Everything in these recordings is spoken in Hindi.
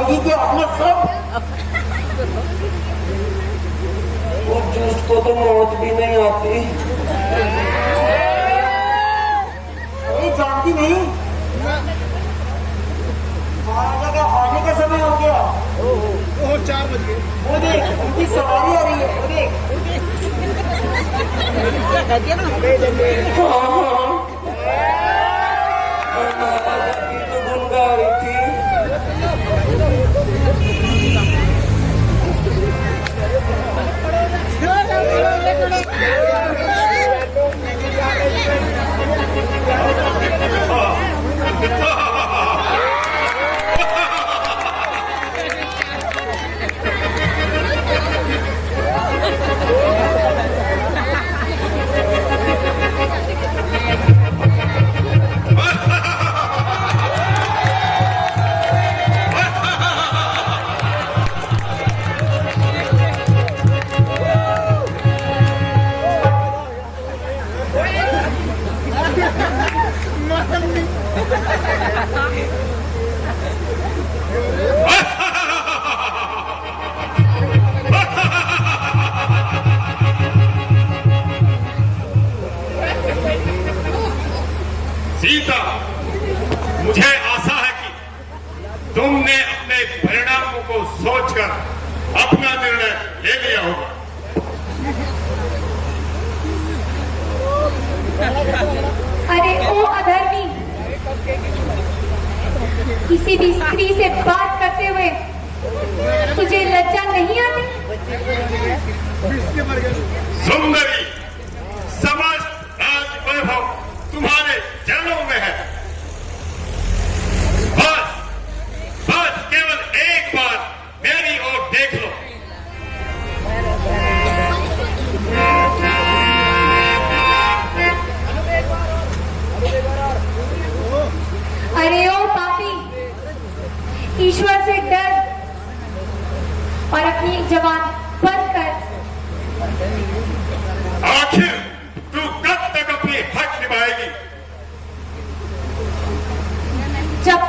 जाएगी कि अपना सब। वो जिसको तो मौत भी नहीं आती। अरे जानती नहीं, महाराजा का आने का समय हो गया। 4 बज गए। वो देख उनकी सवारी आ रही है, वो देख। की तो गुन गा रही थी। सीता, मुझे आशा है कि तुमने अपने परिणामों को सोचकर अपना निर्णय ले लिया होगा। अरे ओ अधर्मी, किसी भी स्त्री से बात करते हुए तुझे लज्जा नहीं आती? सुंदरी, समस्त राज वैभव तुम्हारे चरणों में है। बस बस केवल एक बार मेरी ओर देख लो। अरे ओ पापी, ईश्वर से डर और अपनी जबान बंद कर। आखिर तू कब तक अपनी हक निभाएगी? जब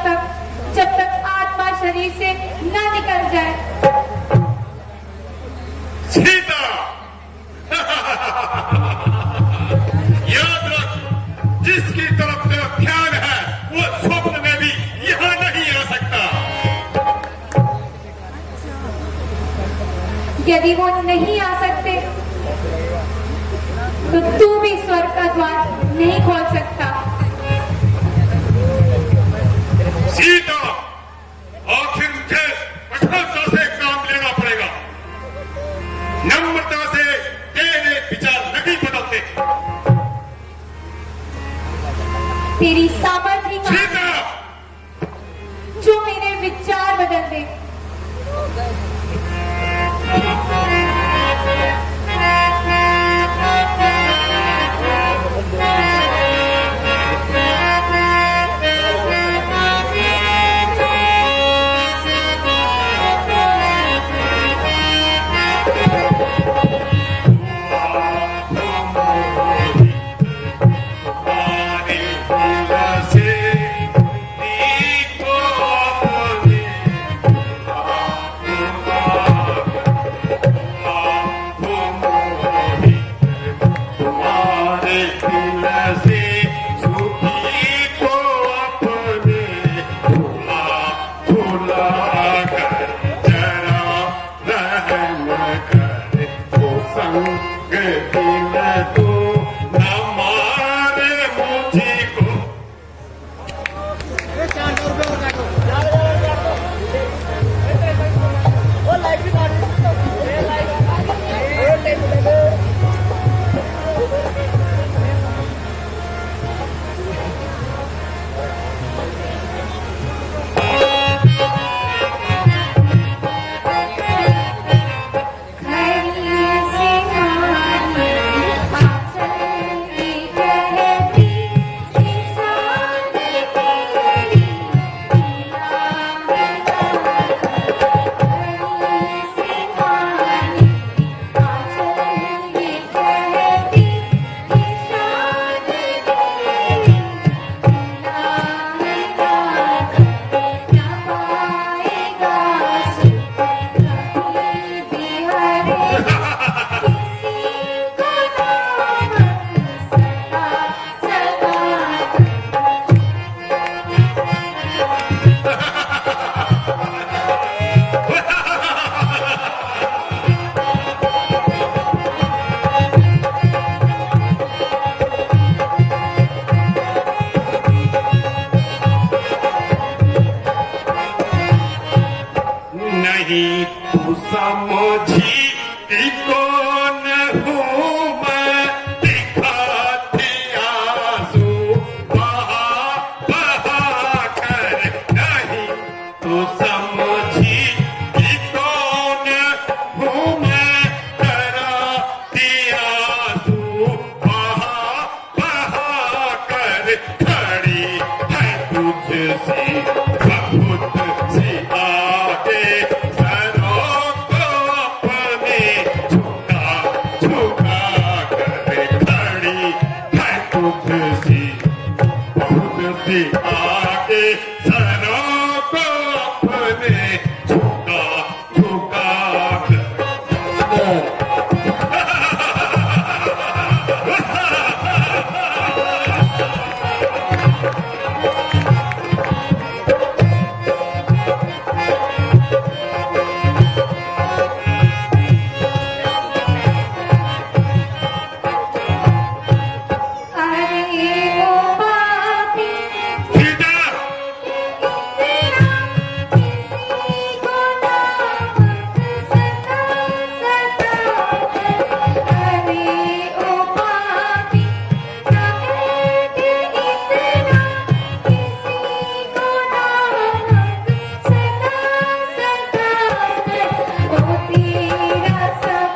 तक आत्मा शरीर से न निकल जाए। सीता, याद रख, जिसकी तरफ तेरा ध्यान है वो स्वप्न में भी यहाँ नहीं आ सकता। यदि वो नहीं आ सकते तो तू भी स्वर्ग का द्वार नहीं खोल सकता। सीता, आखिर मुझे कठोरता से काम लेना पड़ेगा। नम्रता से तेरे विचार नहीं बदलते। तेरी सामर्थ्य का सीता, जो मेरे विचार बदल दे। से नहीं तू समझी कि कौन हूँ मैं, दिखाती आंसू बहा बहा कर। नहीं तू समझी कि कौन हूँ मैं, कराती आंसू बहा बहा कर। खड़ी है तुझसे बहुत सी आगे, सरों को अपने झुका झुका कर। खड़ी है तुझसे बहुत सी आगे, सरों को अपने झुका झुका कर। अरे ओ पापी सीता किसी को ना मत सता सता कर। अरे ओ पापी दर्द इतना किसी को ना मत सता सता कर। ओ तेरा सब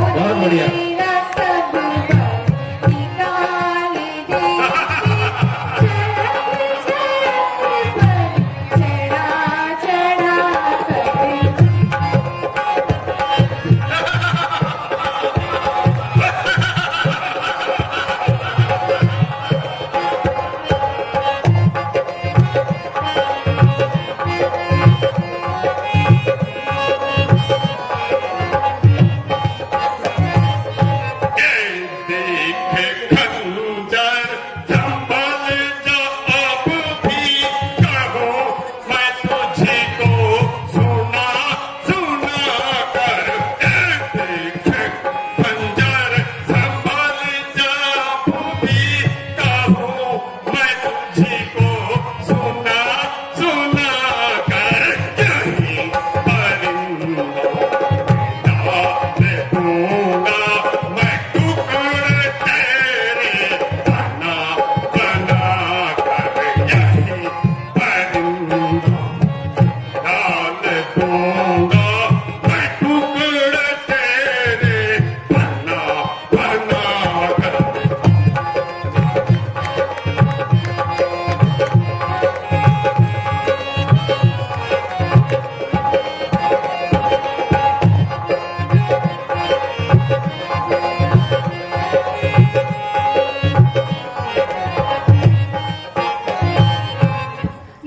बहुत बढ़िया। देख खंजर संभल जा अब भी, कहो मैं तुझी को सुना सुना कर। देख खंजर संभल जा अब भी, कहो मैं तुझी को सुना सुना कर। यही परिंदों के दूंगा मैं टुकड़े तेरे बना बना कर। यही परिंदों डाल दूंगा मैं टुकड़े तेरे बना बना कर।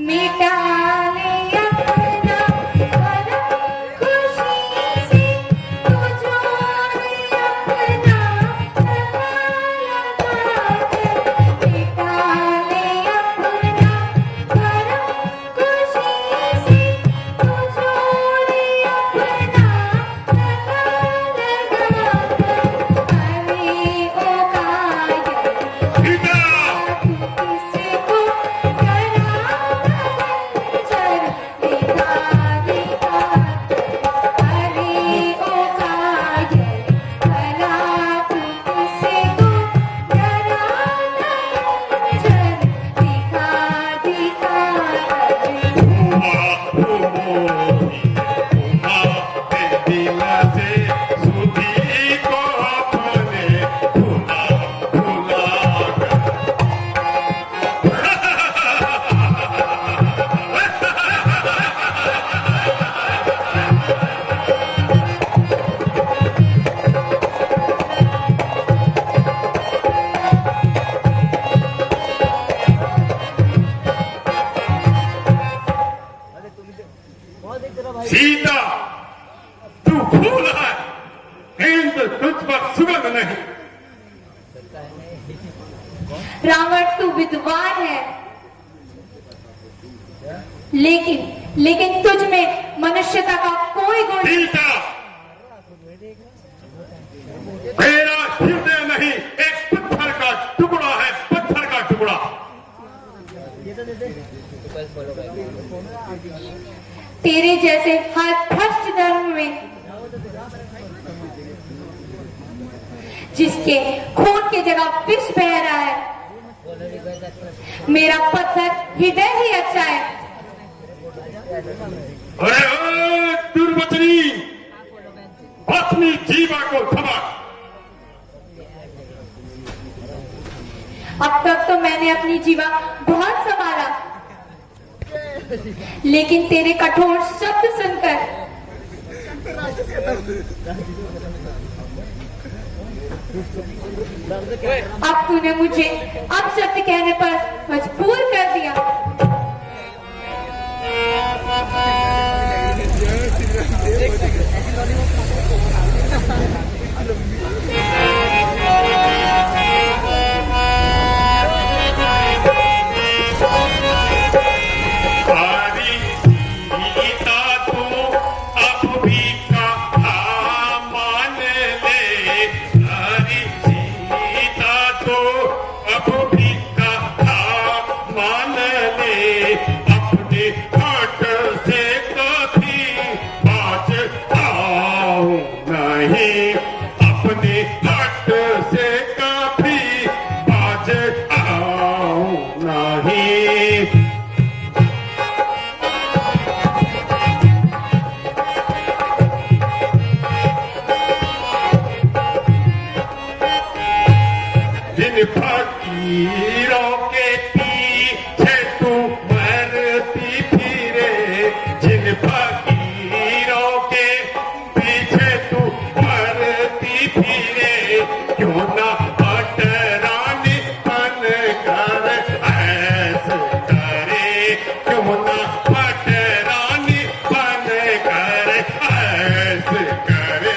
मिटा ले अपना भरम खुशी से, तू जोड़ अपना लगा लगा कर। मिटा ले अपना भरम खुशी से, तू जोड़ अपना लगा लगा कर। अरे ओ कायर सीता किसी को करा चर दिखा दिखा। अरे ओ कायर भला तू किसी को करा चर दिखा दिखा। दिल से सुधी को अपने भुला भुला कर। सीता तू फूल है, हिंद तुझ पर सुगंध नहीं। रावण तू विद्वान है, लेकिन तुझ में मनुष्यता का कोई गुण नहीं। सीता मेरा हृदय नहीं तेरे जैसे हर भ्रष्ट धर्म में जिसके खून की जगह विष बह रहा है, मेरा पत्थर हृदय ही अच्छा है। अरे ओ दुर्वचनी, अपनी जीवा को थमा। अब तक तो मैंने अपनी जीवा बहुत संभाला, लेकिन तेरे कठोर शब्द सुनकर अब तूने मुझे अपशब्द कहने पर मजबूर कर दिया। फकीरों के पीछे तू मरती फिरे, जिन फकीरों के पीछे तू मरती फिरे, क्यों ना पटरानी बन कर ऐसे करे, क्यों ना पटरानी बन कर ऐसे करे।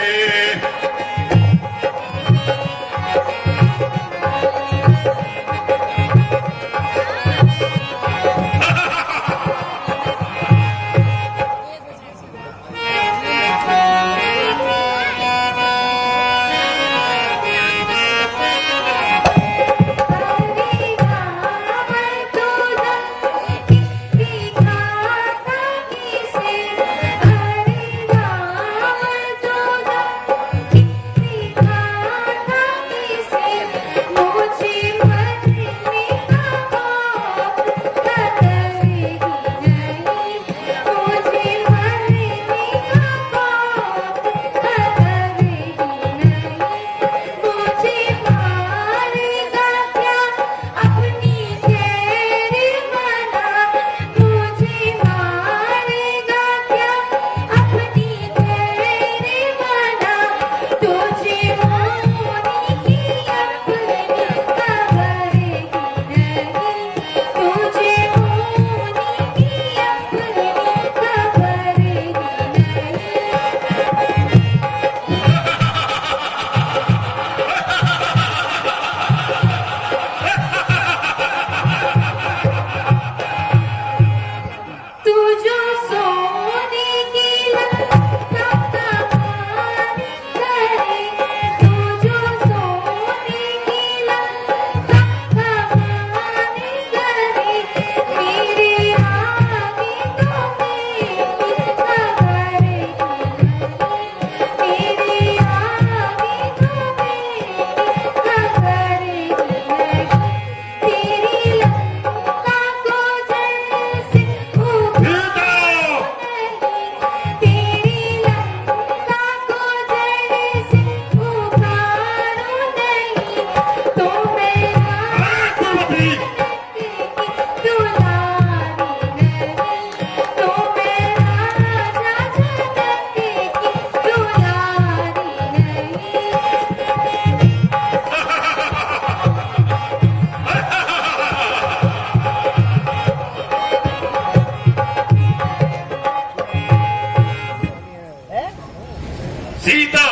सीता,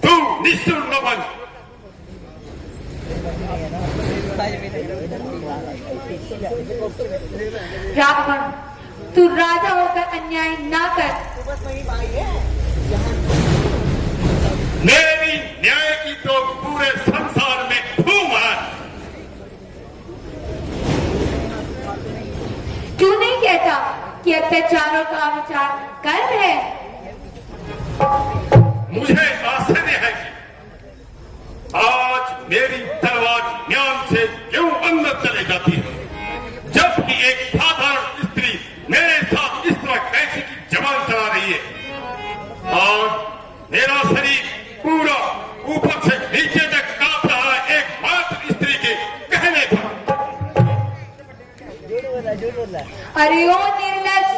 तू निष्ठुर न बन। रावण, तू राजा होकर अन्याय ना कर। मेरी न्याय की तो पूरे संसार में धूम है। क्यों नहीं कहता कि अत्याचार मेरी तलवार ज्ञान से क्यों अंदर चले जाती है, जबकि एक साधारण स्त्री मेरे साथ इस तरह कैसे की जबान चला रही है और मेरा शरीर पूरा ऊपर से नीचे तक कांप रहा है एकमात्र स्त्री के कहने पर। अरे ओ निर्लज,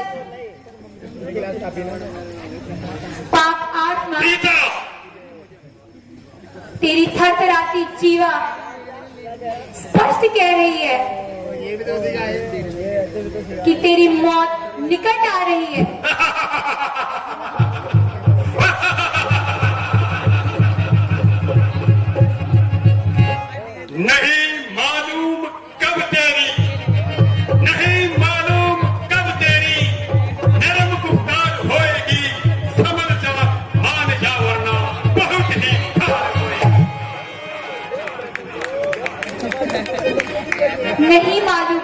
पाप आत्मा, सीता, तेरी थरथराती जीवा स्पष्ट कह रही है कि तेरी मौत निकट आ रही है। नहीं मालूम कब तेरी, नहीं मालूम कब तेरी नरम गुफ्तार होएगी, समझ जा मान जा वरना बहुत ही खार होएगी। नहीं मालूम,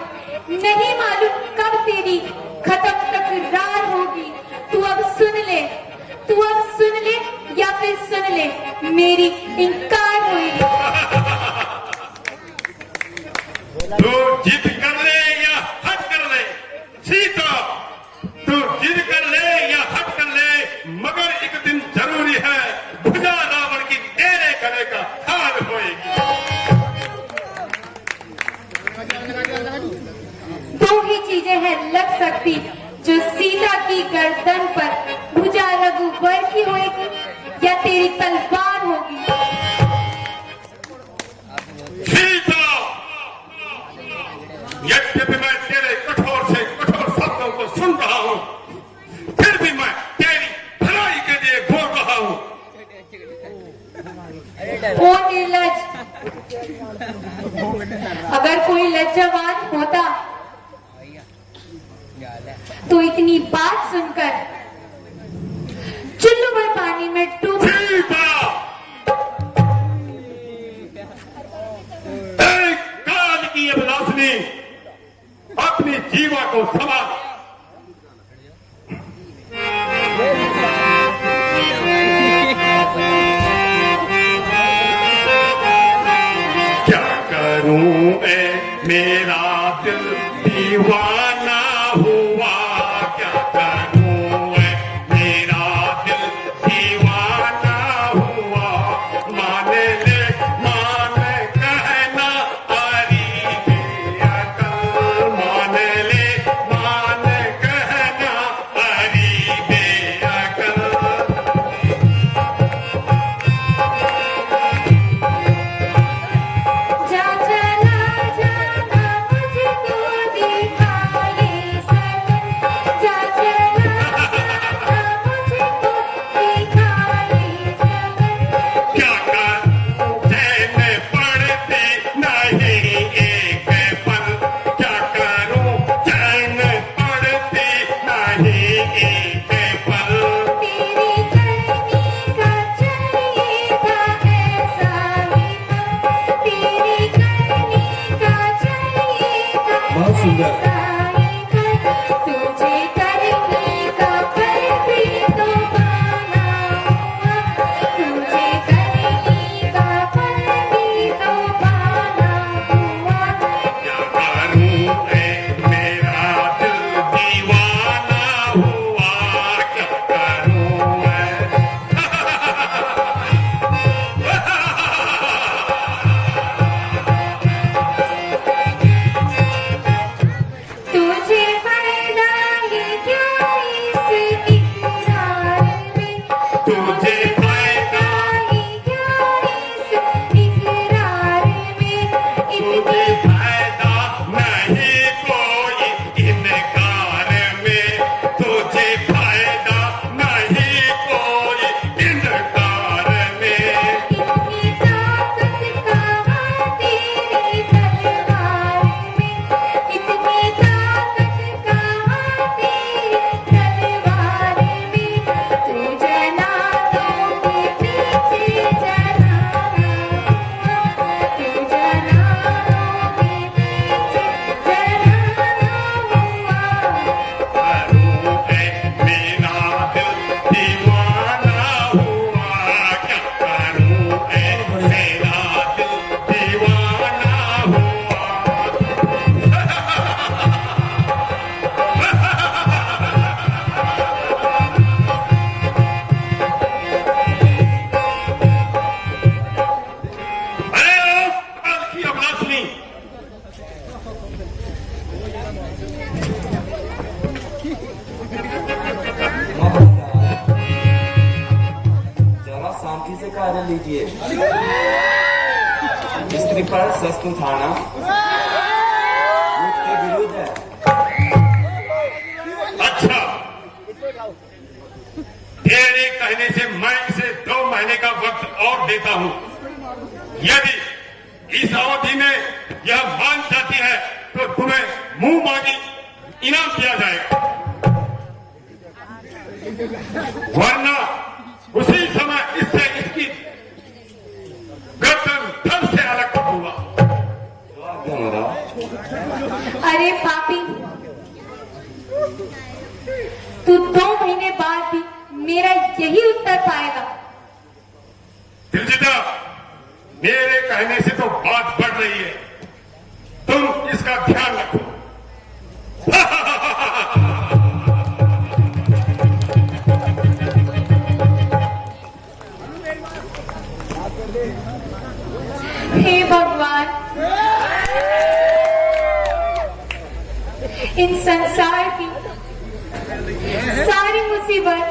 नहीं मालूम कब तेरी खत्म तकरार होगी। तू अब सुन ले, तू अब सुन ले या फिर सुन ले, मेरी इनकार होगी। तू जिद कर ले या हट कर ले सीता, तू जिद कर ले या हट कर ले, मगर एक दिन जरूरी है भुजा रावण की तेरे गले का हाल होएगी। दो ही चीजें हैं लग सकती जो सीता की गर्दन पर भुजा रघुवर की होगी या तेरी तलवार होगी। सीता, यद्यपि मैं तेरे कठोर से कठोर शब्दों को सुन रहा हूं, फिर भी मैं तेरी भलाई के लिए बोल रहा हूं। ओ निर्लज, अगर कोई लज्जावान होता तो इतनी बात सुनकर चुल्लू भर पानी में डूब। सीता, एक काल की अभिलाषिनी, अपनी जीवा को संभाल। क्या करूं मेरा दिल दीवाना हुआ, क्या करूं मेरा दिल दीवाना हुआ, मान ले मान कहना आरी बेअकल, मान ले मान कहना आरी बेअकल। जा चला जाना मुझको दिखा मुनि पर सस्तु थाना के विरुद्ध है। अच्छा, तेरे कहने से मैं इसे 2 महीने का वक्त और देता हूं। यदि इस अवधि में यह मान जाती है तो तुम्हें मुंह मांगी इनाम दिया जाएगा, वरना उसी समय इससे इसकी गर्दन धड़ से अलग कर दूंगा। अरे पापी, तू 2 महीने बाद भी मेरा यही उत्तर पाएगा। दिलजीता, मेरे कहने से तो बात बढ़ रही है, तुम इसका ध्यान रखो। हे भगवान, इन संसार की सारी मुसीबत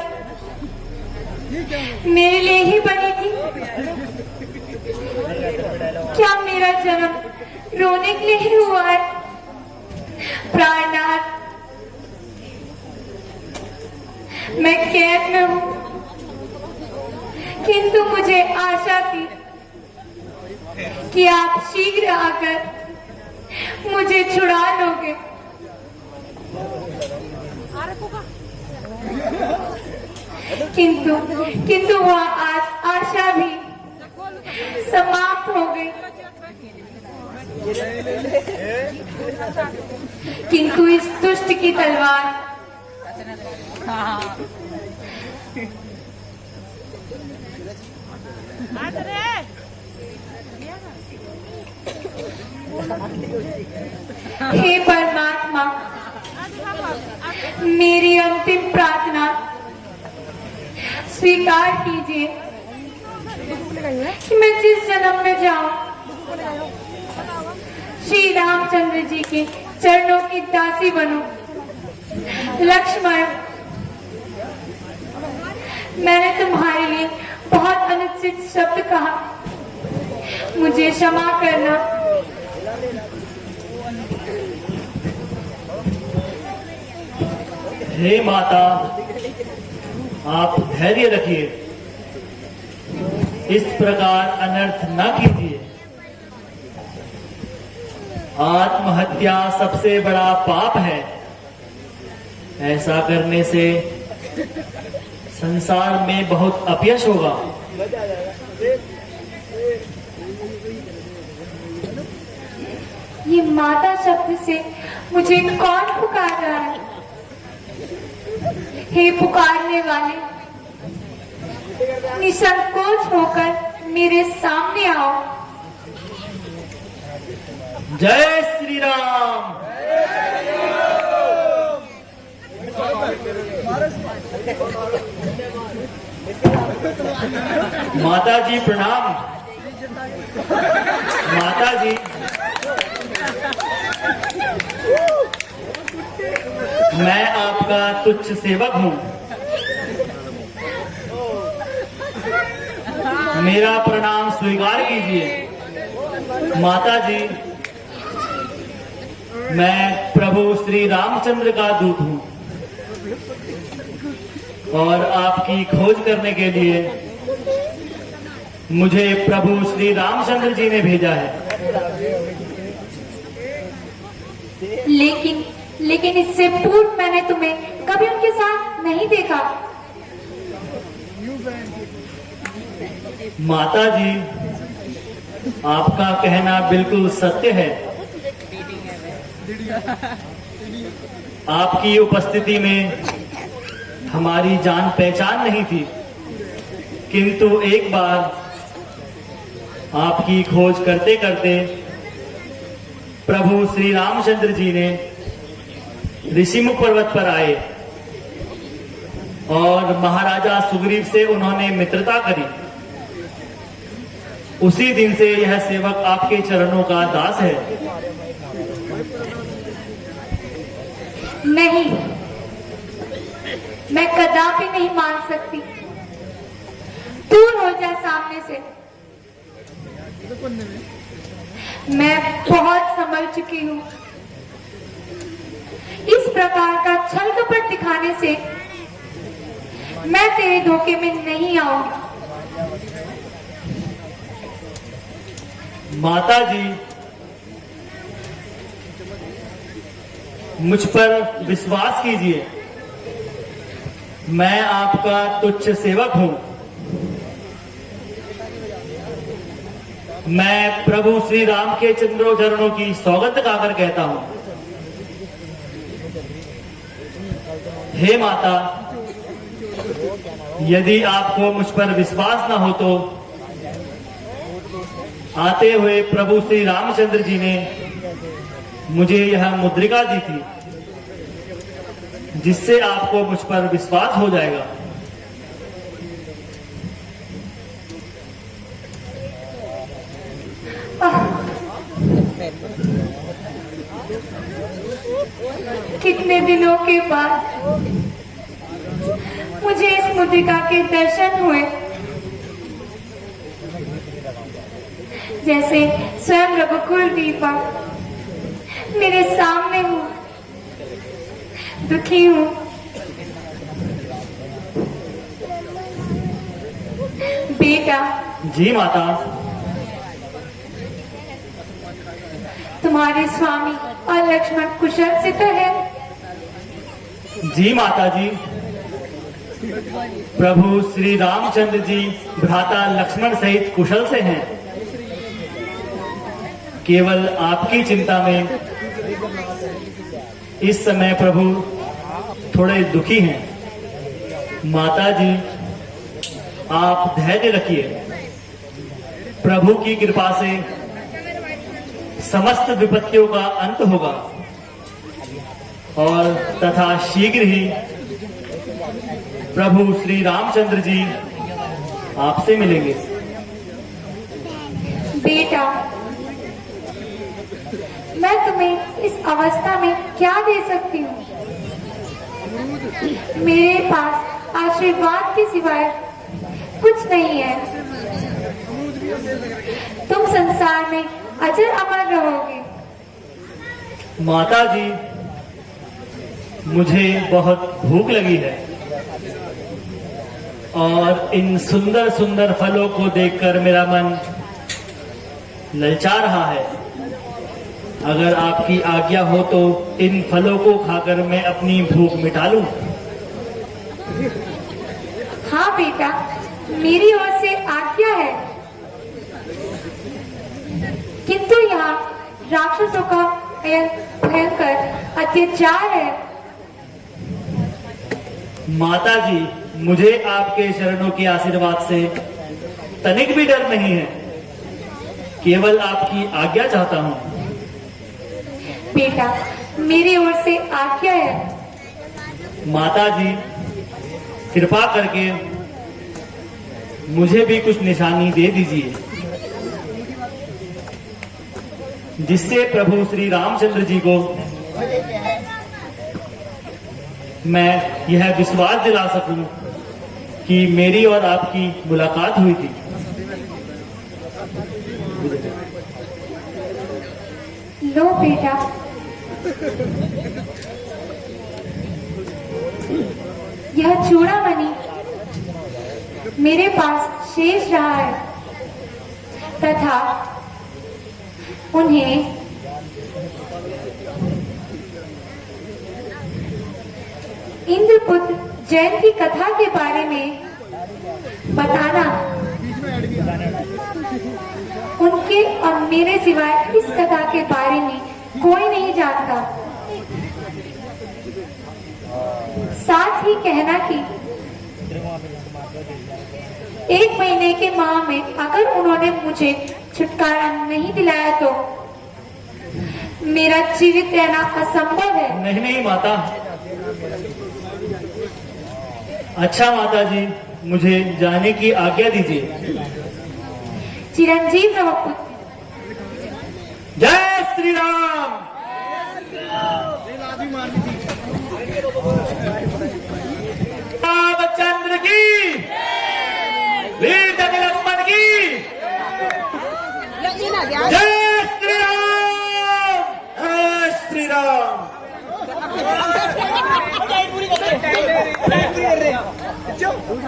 मेरे लिए ही बनी थी। क्या मेरा जन्म रोने के लिए ही हुआ है? प्राणनाथ, मैं कैद में हूं, किंतु मुझे आशा थी कि आप शीघ्र आकर मुझे छुड़ा लोगे। किंतु वह आज आशा भी समाप्त हो गई। किंतु इस दुष्ट की तलवार हे परमात्मा, मेरी अंतिम प्रार्थना स्वीकार कीजिए कि मैं जिस जन्म में जाऊं श्री रामचंद्र जी के चरणों की दासी बनूं। लक्ष्मण, मैंने तुम्हारे लिए बहुत अनुचित शब्द कहा, मुझे क्षमा करना। हे माता, आप धैर्य रखिए, इस प्रकार अनर्थ न कीजिए। आत्महत्या सबसे बड़ा पाप है। ऐसा करने से संसार में बहुत अपयश होगा। ये माता शब्द से मुझे कौन पुकार रहा है? हे पुकारने वाले, निसंकोच होकर मेरे सामने आओ। जय श्री राम। माता जी प्रणाम। माता जी, मैं आपका तुच्छ सेवक हूं, मेरा प्रणाम स्वीकार कीजिए। माता जी, मैं प्रभु श्री रामचंद्र का दूत हूं और आपकी खोज करने के लिए मुझे प्रभु श्री रामचंद्र जी ने भेजा है। लेकिन इससे पूर्व मैंने तुम्हें कभी उनके साथ नहीं देखा। माता जी, आपका कहना बिल्कुल सत्य है। आपकी उपस्थिति में हमारी जान पहचान नहीं थी, किंतु एक बार आपकी खोज करते करते प्रभु श्री रामचंद्र जी ने ऋषिमुख पर्वत पर आए और महाराजा सुग्रीव से उन्होंने मित्रता करी। उसी दिन से यह सेवक आपके चरणों का दास है। नहीं, मैं कदापि नहीं मान सकती। दूर हो जा सामने से। मैं बहुत संभल चुकी हूँ। इस प्रकार का छल कपट दिखाने से मैं तेरे धोखे में नहीं आऊंगी। माता जी, मुझ पर विश्वास कीजिए। मैं आपका तुच्छ सेवक हूं। मैं प्रभु श्री राम के चरणों की सौगंध खाकर कहता हूं, हे माता, यदि आपको मुझ पर विश्वास न हो तो आते हुए प्रभु श्री रामचंद्र जी ने मुझे यह मुद्रिका दी थी, जिससे आपको मुझ पर विश्वास हो जाएगा। कितने दिनों के बाद मुझे इस मुद्रिका के दर्शन हुए। जैसे स्वयं रघुकुल दीपक मेरे सामने हूँ। दुखी हूँ। बेटा। जी माता। तुम्हारे स्वामी और लक्ष्मण कुशल से तो है? जी माता जी, प्रभु श्री रामचंद्र जी भ्राता लक्ष्मण सहित कुशल से हैं। केवल आपकी चिंता में इस समय प्रभु थोड़े दुखी हैं। माता जी, आप धैर्य रखिए। प्रभु की कृपा से समस्त विपत्तियों का अंत होगा और तथा शीघ्र ही प्रभु श्री रामचंद्र जी आपसे मिलेंगे। बेटा, मैं तुम्हें इस अवस्था में क्या दे सकती हूँ? मेरे पास आशीर्वाद के सिवाय कुछ नहीं है। तुम संसार में अजर अमर रहोगे। माता जी, मुझे बहुत भूख लगी है और इन सुंदर सुंदर फलों को देखकर मेरा मन ललचा रहा है। अगर आपकी आज्ञा हो तो इन फलों को खाकर मैं अपनी भूख मिटा लूं। हाँ बेटा, मेरी ओर से आज्ञा है, किंतु यहाँ राक्षसों का भयंकर अत्याचार है। माता जी, मुझे आपके चरणों के आशीर्वाद से तनिक भी डर नहीं है। केवल आपकी आज्ञा चाहता हूँ। बेटा, मेरी ओर से आज्ञा है। माता जी, कृपा करके मुझे भी कुछ निशानी दे दीजिए, जिससे प्रभु श्री रामचंद्र जी को मैं यह विश्वास दिला सकूं कि मेरी और आपकी मुलाकात हुई थी। लो बेटा, यह चूड़ामणि मेरे पास शेष रहा है तथा उन्हें इंद्रपुत्र जैन की कथा के बारे में बताना। उनके और मेरे सिवाय इस कथा के बारे में कोई नहीं जानता। साथ ही कहना कि 1 महीने के माह में अगर उन्होंने मुझे छुटकारा नहीं दिलाया तो मेरा जीवित रहना असंभव है। नहीं नहीं माता। अच्छा माता जी, मुझे जाने की आज्ञा दीजिए। चिरंजीव रहो पुत्र। जय श्री राम। रामचंद्र की, वीर लक्ष्मण की, जय श्री जय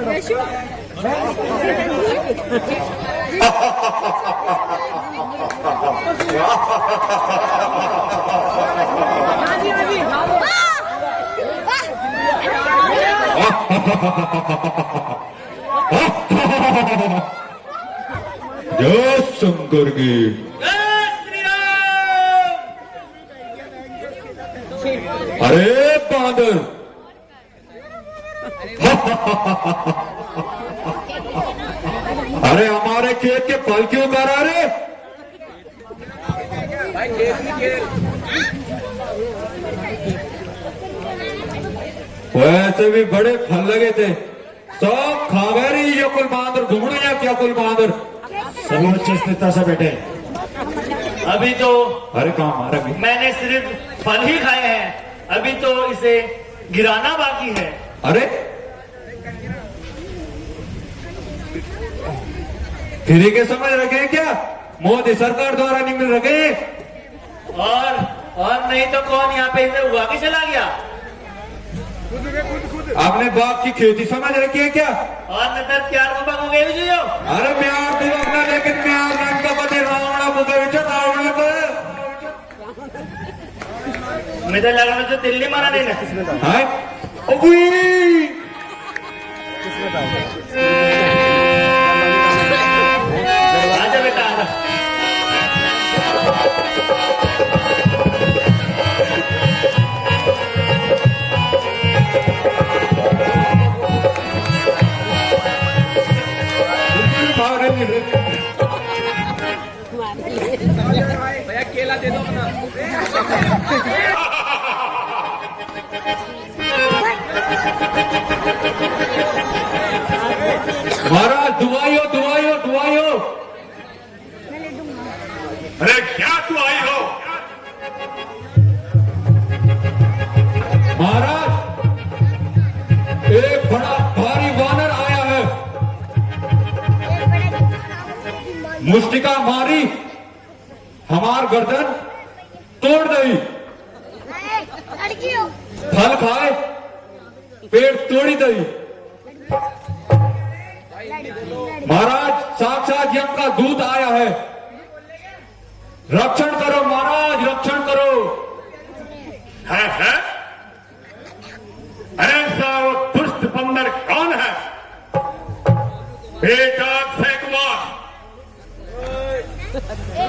शंकर की। जय श्री राम। अरे बांदर, अरे हमारे खेत के फल क्यों कर रहा रे? वैसे भी बड़े फल लगे थे, सब खा गए रे ये कुल बांदर। घूमने या क्या कुल बांदर? सर्वोच्च स्थिरता से बैठे। अभी तो अरे कहाँ मारा भी? मैंने सिर्फ फल ही खाए हैं, अभी तो इसे गिराना बाकी है। अरे फ्री के समझ रखे हैं क्या? मोदी सरकार द्वारा नहीं मिल रखे हैं। और नहीं तो कौन यहाँ पे इसे उगा के चला गया? आपने बाप की खेती समझ रखी है क्या? और नजर प्यार को बगो गए जो। अरे प्यार तो अपना, लेकिन प्यार रंग का पति रावणा बुके विचार रावणा को मुझे लगा तो दिल्ली मारा देना है। ओबी आजा बेटा आजा। भैया केला दे दो अपना। महाराज दुआइयो दुआइयो दुआइयो। अरे क्या तू आई हो? महाराज एक बड़ा भारी वानर आया है, मुष्टिका मारी, हमार गर्दन तोड़ दी, फल खाए, पेट तोड़ी दी। महाराज साक्षात यम का दूत आया है, रक्षण करो महाराज, रक्षण करो। है? ऐसा वो दुष्ट बंदर कौन है? बेटा अक्षय कुमार,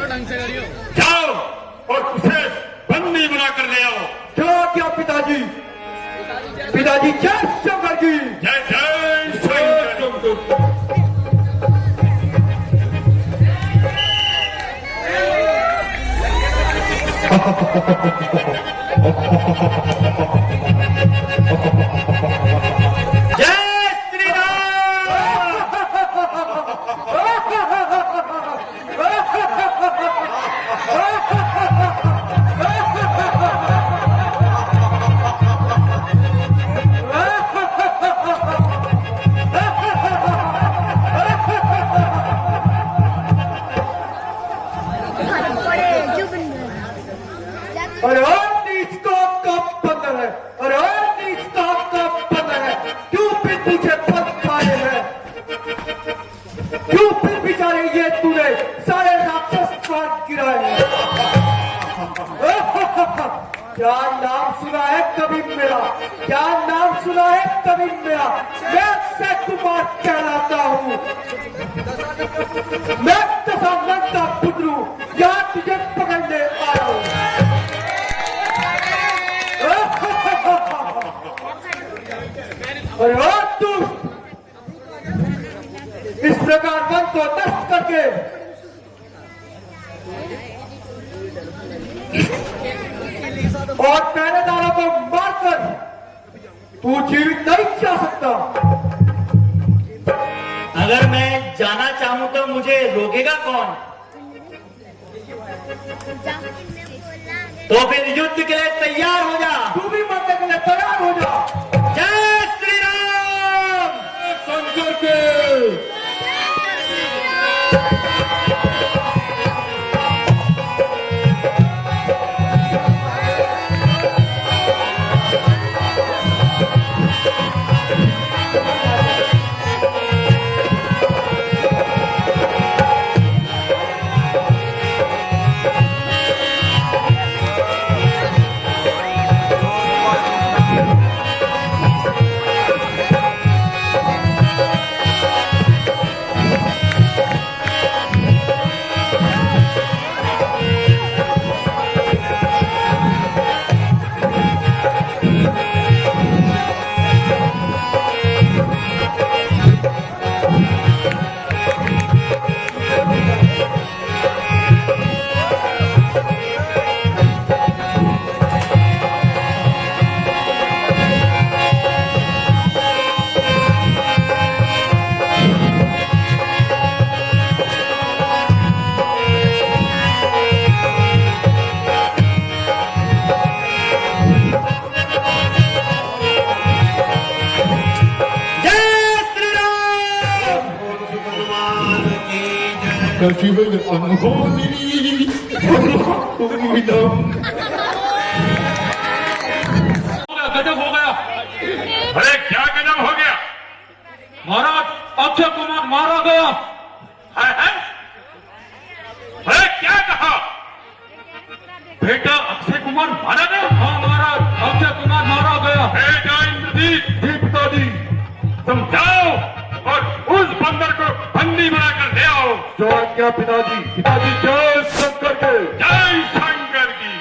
ढंग से करियो। जाओ और उसे बंदी बना कर ले आओ। क्या क्या पिताजी? पिताजी जय शंकर की। जय जय शंकर। जय श्री राम। अरे नीच का कब बंदर है, अरे नीच का कब बंदर है, क्यों फिर तुझे पद खाए हैं, क्यों फिर बेचारे ये तूने सारे राक्षस मार गिराए हैं। क्या नाम सुना है कभी मेरा, क्या नाम सुना है कभी मेरा? मैं अक्षय कुमार कहलाता हूँ, मैं दशानंद का पुत्र हूँ, यहाँ तुझे पकड़ने आया हूँ। अरे तू इस प्रकार मन को नष्ट करके और पहरेदारों को मारकर तू जीवित नहीं जा सकता। अगर मैं जाना चाहूं तो मुझे रोकेगा कौन? तो फिर युद्ध के लिए तैयार हो जा। तू भी मरने के लिए तैयार हो जा। जय श्री राम। शंकर के। शिवन अनहोनी गजब हो गया। अरे क्या गजब हो गया महाराज? अक्षय कुमार मारा गया है? अरे क्या कहा बेटा? अक्षय कुमार मारा गया? हाँ महाराज, अक्षय कुमार मारा गया। बेटा इंद्रजीत, पिताजी समझाओ और उस बंदर को बंदी बनाकर ले आओ। जो आज्ञा पिताजी। पिताजी जय शंकर के। जय शंकर की।